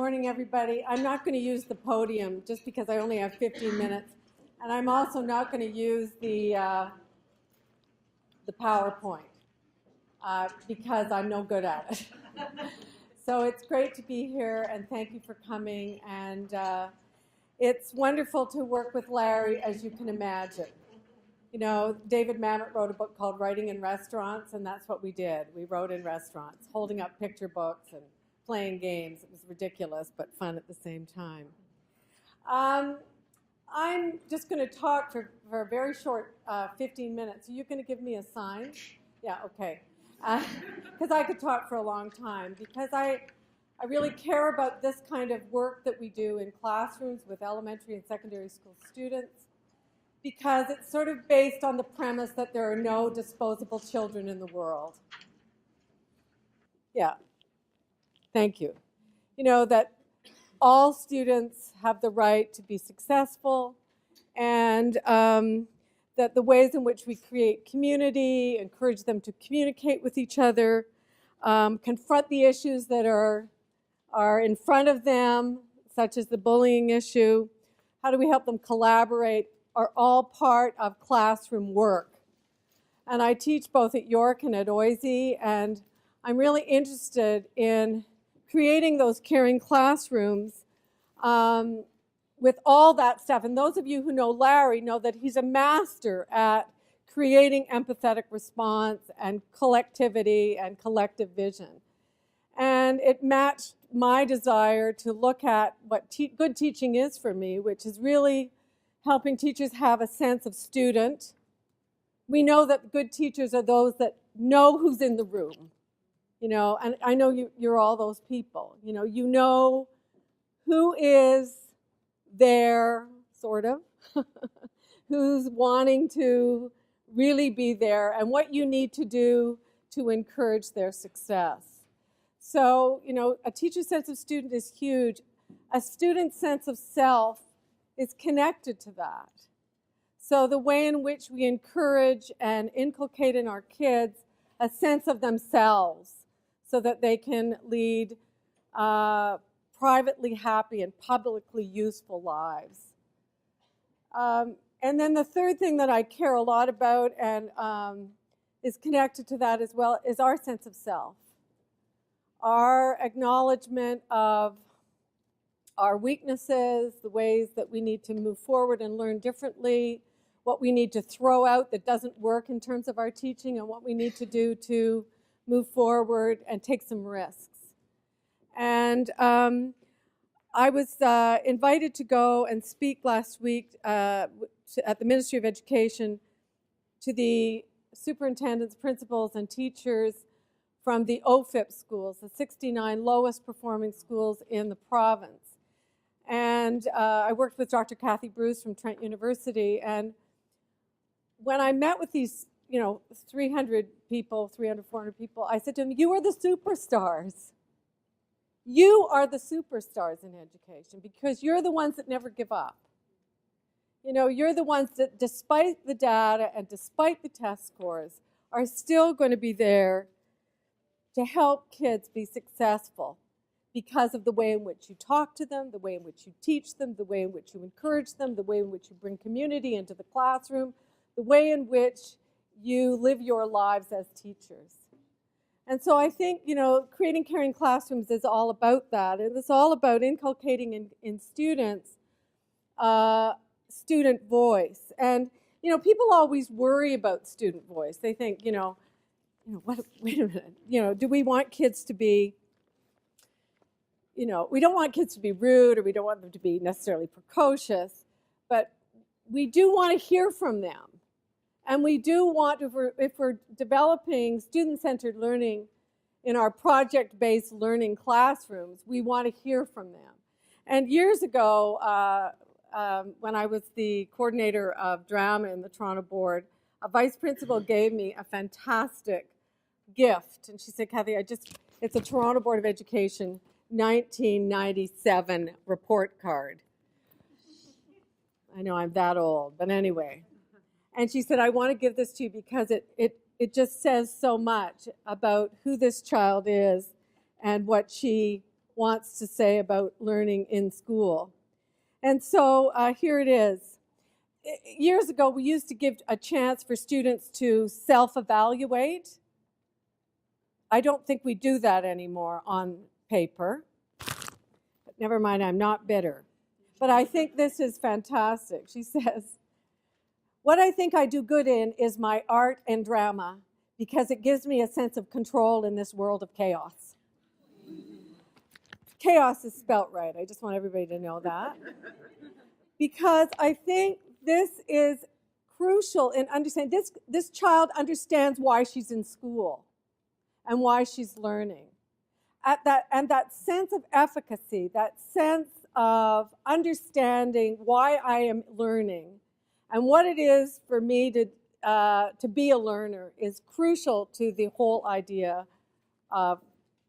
morning, everybody. I'm not going to use the podium just because I only have 15 minutes. And I'm also not going to use the PowerPoint because I'm no good at it. So it's great to be here, and thank you for coming. And it's wonderful to work with Larry, as you can imagine. You know, David Mamet wrote a book called Writing in Restaurants, and that's what we did. We wrote in restaurants, holding up picture books and playing games. It was ridiculous, but fun at the same time. I'm just going to talk for a very short 15 minutes. Are you going to give me a sign? Yeah, okay. Because I could talk for a long time, because I really care about this kind of work that we do in classrooms with elementary and secondary school students, because it's sort of based on the premise that there are no disposable children in the world. Yeah, thank you. You know, that all students have the right to be successful, and that the ways in which we create community, encourage them to communicate with each other, confront the issues that are in front of them, such as the bullying issue, how do we help them collaborate, are all part of classroom work. And I teach both at York and at OISE, and I'm really interested in creating those caring classrooms with all that stuff. And those of you who know Larry know that he's a master at creating empathetic response and collectivity and collective vision. And it matched my desire to look at what good teaching is for me, which is really helping teachers have a sense of student. We know that good teachers are those that know who's in the room, you know, and I know you're all those people. You know who is there, sort of, who's wanting to really be there, and what you need to do to encourage their success. So, you know, a teacher's sense of student is huge. A student's sense of self is connected to that. So the way in which we encourage and inculcate in our kids a sense of themselves so that they can lead privately happy and publicly useful lives. And then the third thing that I care a lot about and is connected to that as well is our sense of self. Our acknowledgement of our weaknesses, the ways that we need to move forward and learn differently, what we need to throw out that doesn't work in terms of our teaching, and what we need to do to move forward and take some risks. And I was invited to go and speak last week at the Ministry of Education to the superintendents, principals, and teachers from the OFIP schools, the 69 lowest performing schools in the province. And I worked with Dr. Kathy Bruce from Trent University, and when I met with these, 300 people, 300, 400 people, I said to them, you are the superstars. You are the superstars in education because you're the ones that never give up. You're the ones that, despite the data and despite the test scores, are still going to be there to help kids be successful because of the way in which you talk to them, the way in which you teach them, the way in which you encourage them, the way in which you bring community into the classroom, the way in which you live your lives as teachers. And so I think, creating caring classrooms is all about that. And it's all about inculcating in students student voice. And, people always worry about student voice. They think, wait a minute, do we want kids to be, we don't want kids to be rude, or we don't want them to be necessarily precocious, but we do want to hear from them. And we do want, if we're developing student-centered learning in our project-based learning classrooms, we want to hear from them. And years ago, when I was the coordinator of drama in the Toronto Board, a vice principal gave me a fantastic gift. And she said, Kathy, it's a Toronto Board of Education 1997 report card. I know I'm that old, but anyway. And she said, I want to give this to you because it just says so much about who this child is and what she wants to say about learning in school. And so here it is. Years ago, we used to give a chance for students to self-evaluate. I don't think we do that anymore on paper. But never mind, I'm not bitter. But I think this is fantastic. She says, what I think I do good in is my art and drama because it gives me a sense of control in this world of chaos. Chaos is spelt right. I just want everybody to know that. Because I think this is crucial in understanding. This child understands why she's in school and why she's learning. And that sense of efficacy, that sense of understanding why I am learning and what it is for me to be a learner is crucial to the whole idea of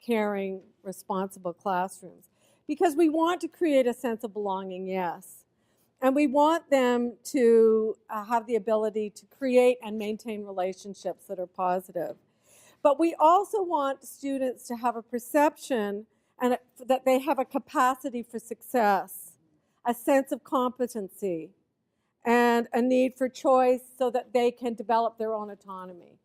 caring, responsible classrooms. Because we want to create a sense of belonging, yes. And we want them to have the ability to create and maintain relationships that are positive. But we also want students to have a perception and that they have a capacity for success, a sense of competency, and a need for choice so that they can develop their own autonomy.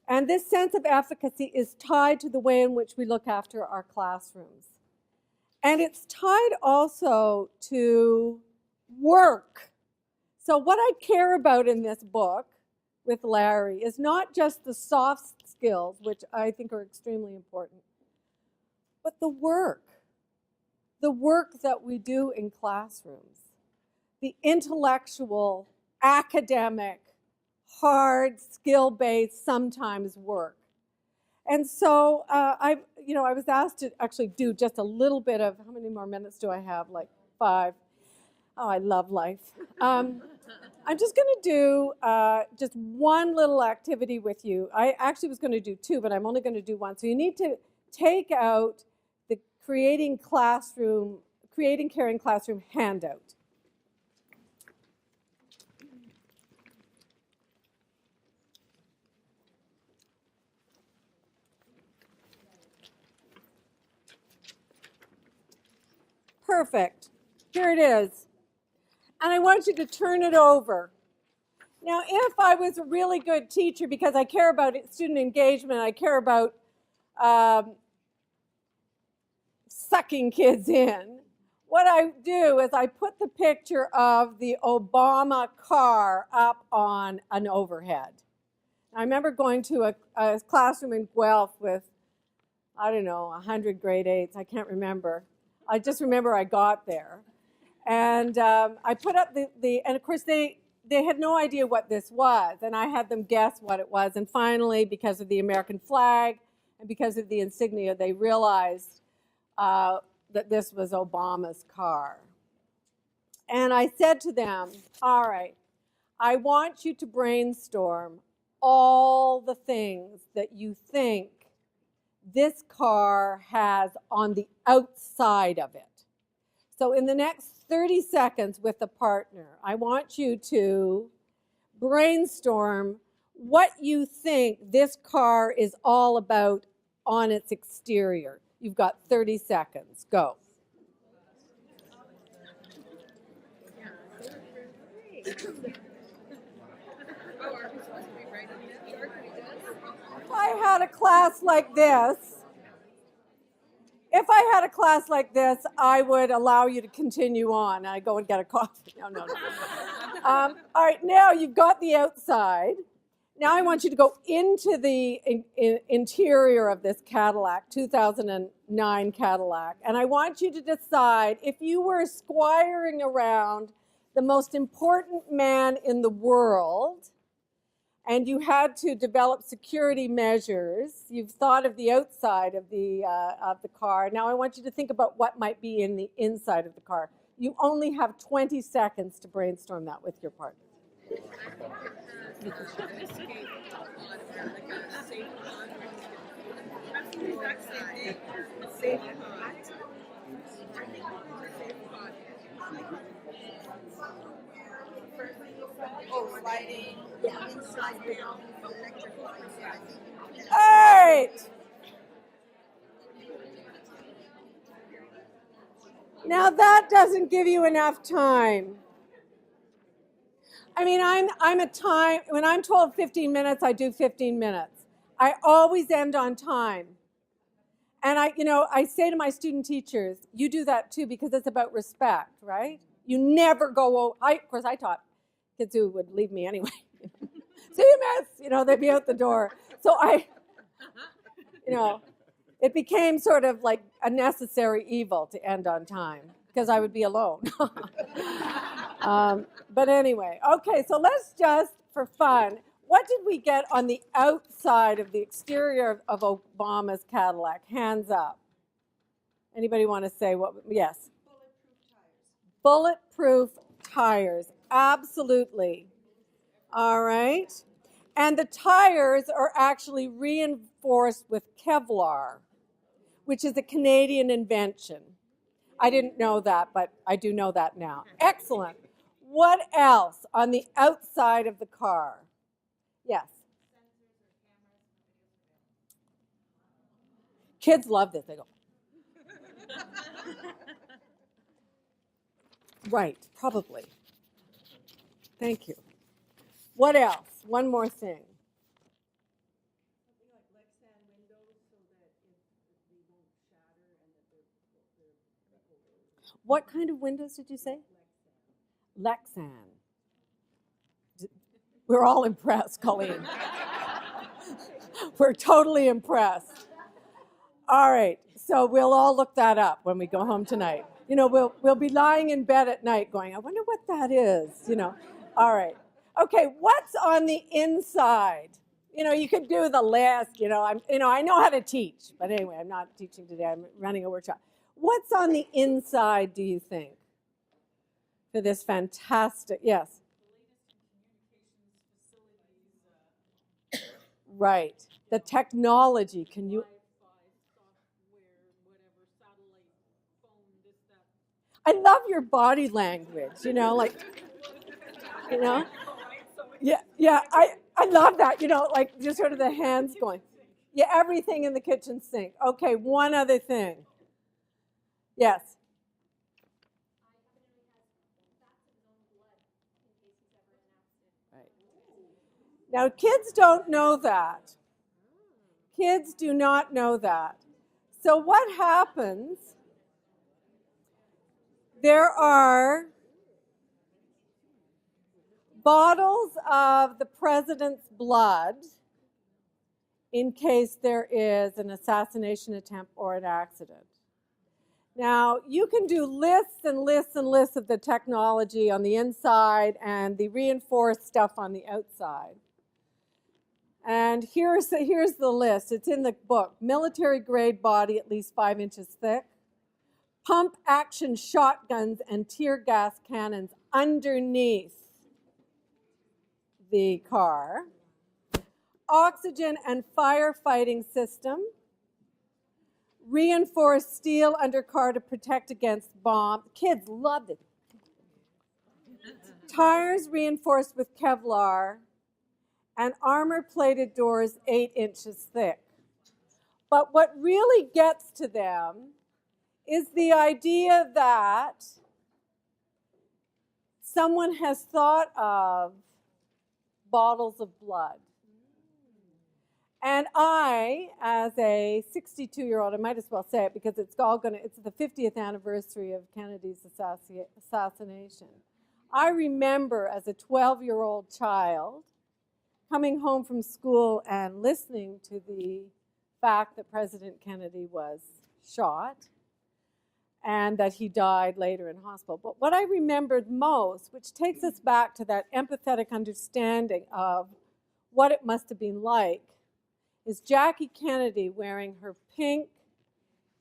And this sense of efficacy is tied to the way in which we look after our classrooms. And it's tied also to work. So what I care about in this book with Larry is not just the soft skills, which I think are extremely important, but the work that we do in classrooms, the intellectual, academic, hard, skill-based, sometimes work. And so I was asked to actually do just a little bit of, how many more minutes do I have? Like 5. Oh, I love life. I'm just going to do just one little activity with you. I actually was going to do 2, but I'm only going to do 1. So you need to take out the Creating Caring Classroom handout. Perfect. Here it is. And I want you to turn it over. Now, if I was a really good teacher, because I care about student engagement, I care about sucking kids in, what I do is I put the picture of the Obama car up on an overhead. I remember going to a classroom in Guelph with, 100 grade 8s. I can't remember. I just remember I got there. And I put up and of course they had no idea what this was, and I had them guess what it was. And finally, because of the American flag and because of the insignia, they realized that this was Obama's car. And I said to them, all right, I want you to brainstorm all the things that you think this car has on the outside of it. So in the next 30 seconds with a partner, I want you to brainstorm what you think this car is all about on its exterior. You've got 30 seconds. Go. If I had a class like this, I would allow you to continue on. I go and get a coffee. No. All right, now you've got the outside. Now I want you to go into the interior of this Cadillac, 2009 Cadillac, and I want you to decide if you were squiring around the most important man in the world and you had to develop security measures. You've thought of the outside of the car. Now I want you to think about what might be in the inside of the car. You only have 20 seconds to brainstorm that with your partner. All right. Now that doesn't give you enough time. I mean, I'm a time, when I'm told 15 minutes, I do 15 minutes. I always end on time. And I say to my student teachers, you do that too, because it's about respect, right? You never go, of course I taught kids who would leave me anyway. See you, miss, they'd be out the door. So it became sort of like a necessary evil to end on time because I would be alone. But anyway, okay, so let's just, for fun, what did we get on the outside of the exterior of Obama's Cadillac? Hands up. Anybody want to say what? Yes. Bulletproof tires. Absolutely. All right. And the tires are actually reinforced with Kevlar, which is a Canadian invention. I didn't know that, but I do know that now. Excellent. What else on the outside of the car? Yes. Kids love this. They go. Right, probably. Thank you. What else? One more thing. What kind of windows did you say? Lexan. We're all impressed, Colleen. We're totally impressed. All right, so we'll all look that up when we go home tonight. We'll be lying in bed at night going, I wonder what that is, All right. Okay, what's on the inside? You could do the list, I know how to teach, but anyway, I'm not teaching today. I'm running a workshop. What's on the inside, do you think, for this fantastic, yes? Right. The technology, can you? I love your body language, Yeah, I love that, like just sort of the hands going. Yeah, everything in the kitchen sink. Okay, one other thing. Yes. Right. Now, kids don't know that. Kids do not know that. So what happens? There are bottles of the president's blood in case there is an assassination attempt or an accident. Now, you can do lists and lists and lists of the technology on the inside and the reinforced stuff on the outside. And here's the list. It's in the book. Military-grade body at least 5 inches thick. Pump-action shotguns and tear gas cannons underneath the car. Oxygen and firefighting system. Reinforced steel undercar to protect against bomb. Kids love it. Tires reinforced with Kevlar. And armor-plated doors 8 inches thick. But what really gets to them is the idea that someone has thought of bottles of blood. And I, as a 62-year-old, I might as well say it because it's the 50th anniversary of Kennedy's assassination. I remember as a 12-year-old child coming home from school and listening to the fact that President Kennedy was shot and that he died later in hospital. But what I remembered most, which takes us back to that empathetic understanding of what it must have been like, is Jackie Kennedy wearing her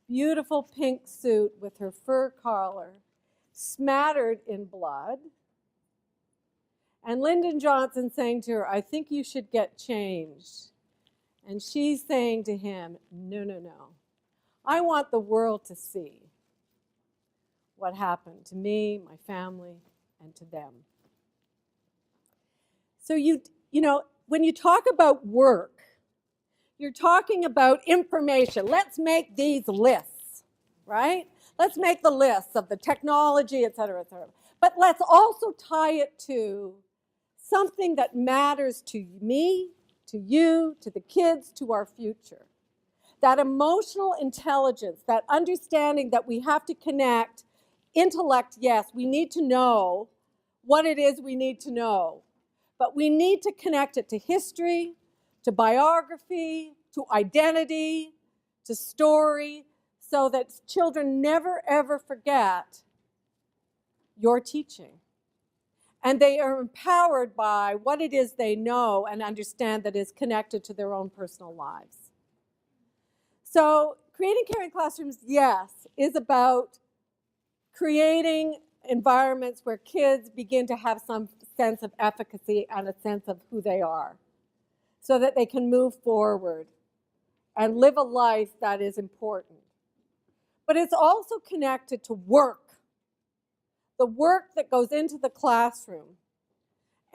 beautiful pink suit with her fur collar, smattered in blood, and Lyndon Johnson saying to her, I think you should get changed. And she's saying to him, no, no, no. I want the world to see what happened to me, my family, and to them. So when you talk about work, you're talking about information. Let's make these lists, right? Let's make the lists of the technology, et cetera, et cetera. But let's also tie it to something that matters to me, to you, to the kids, to our future. That emotional intelligence, that understanding that we have to connect, intellect, yes, we need to know what it is we need to know. But we need to connect it to history, to biography, to identity, to story, so that children never, ever forget your teaching. And they are empowered by what it is they know and understand that is connected to their own personal lives. So creating caring classrooms, yes, is about creating environments where kids begin to have some sense of efficacy and a sense of who they are, so that they can move forward and live a life that is important. But it's also connected to work, the work that goes into the classroom.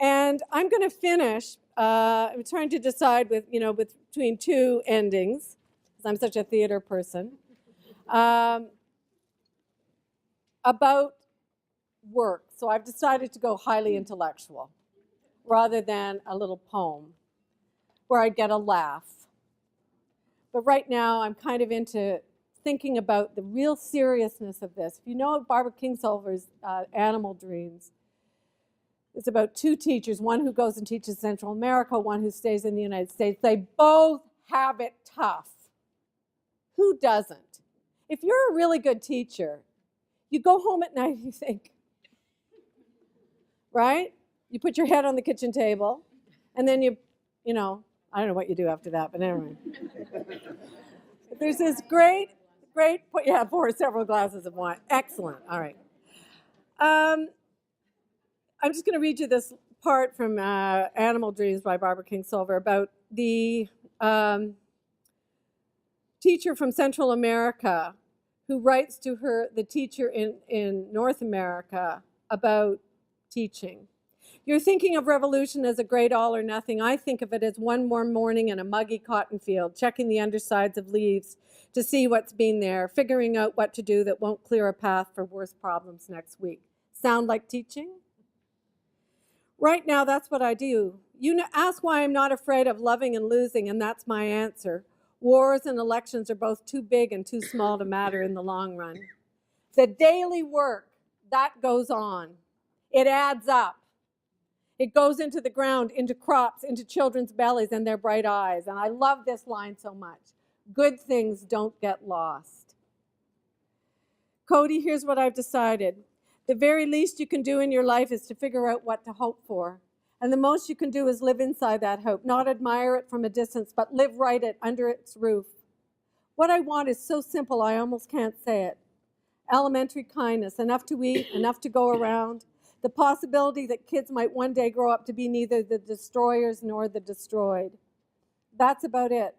And I'm going to finish, I'm trying to decide between two endings, because I'm such a theater person, about work. So I've decided to go highly intellectual rather than a little poem where I get a laugh. But right now I'm kind of into thinking about the real seriousness of this. If you know Barbara Kingsolver's Animal Dreams, it's about two teachers, one who goes and teaches Central America, one who stays in the United States. They both have it tough. Who doesn't? If you're a really good teacher, you go home at night and you think, right? You put your head on the kitchen table, and then you know, I don't know what you do after that, but anyway. There's this great, yeah, pour several glasses of wine. Excellent, all right. I'm just going to read you this part from Animal Dreams by Barbara Kingsolver about the teacher from Central America who writes to the teacher in North America about teaching. You're thinking of revolution as a great all or nothing. I think of it as one more morning in a muggy cotton field, checking the undersides of leaves to see what's been there, figuring out what to do that won't clear a path for worse problems next week. Sound like teaching? Right now, that's what I do. You ask why I'm not afraid of loving and losing, and that's my answer. Wars and elections are both too big and too small to matter in the long run. The daily work, that goes on. It adds up. It goes into the ground, into crops, into children's bellies and their bright eyes. And I love this line so much. Good things don't get lost. Cody, here's what I've decided. The very least you can do in your life is to figure out what to hope for. And the most you can do is live inside that hope, not admire it from a distance, but live right under its roof. What I want is so simple I almost can't say it. Elementary kindness, enough to eat, enough to go around. The possibility that kids might one day grow up to be neither the destroyers nor the destroyed. That's about it.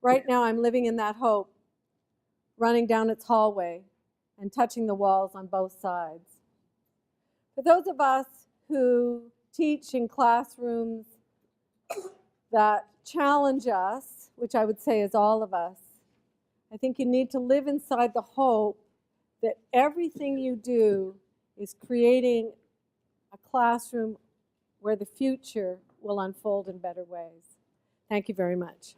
Right now I'm living in that hope, running down its hallway and touching the walls on both sides. For those of us who teach in classrooms that challenge us, which I would say is all of us, I think you need to live inside the hope that everything you do is creating a classroom where the future will unfold in better ways. Thank you very much.